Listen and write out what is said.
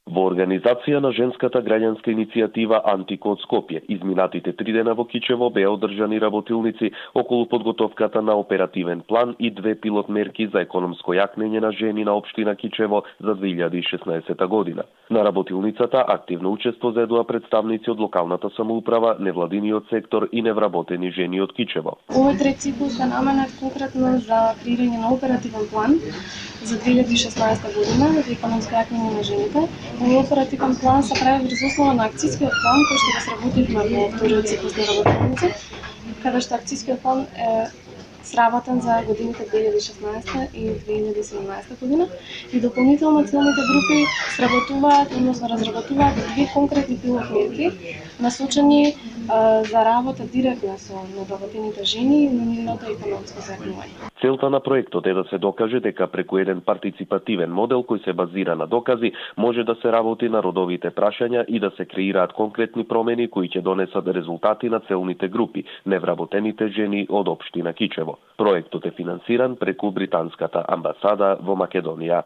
Во организација на женската граѓанска иницијатива Антикод Скопје, изминатите 3 дена во Кичево беа одржани работилници околу подготовката на оперативен план и 2 пилот мерки за економско јакнење на жени на општина Кичево за 2016 година. На работилницата активно учество зедоа представници од локалната самоуправа, невладиниот сектор и невработени жени од Кичево. Овој трети циклус е наменет конкретно за креирање на оперативен план за 2016 година за економско јакнење на жените. Овој оперативен план се прави врз основа на акцијскиот план кој што го сработивме во вториот циклус на работилници, каде што акцијскиот план е сработен за годините 2016 и 2017 година и дополнително целните групи сработуваат, односно разработуваат 2 конкретни пилот мерки насочени за работа директно со невработените жени и на нивното економско зајакнување. Целта на проектот е да се докаже дека преку еден партиципативен модел кој се базира на докази може да се работи на родовите прашања и да се креираат конкретни промени кои ќе донесат резултати на целните групи, невработените жени од општина Кичево. Проектот е финансиран преку британската амбасада во Македонија.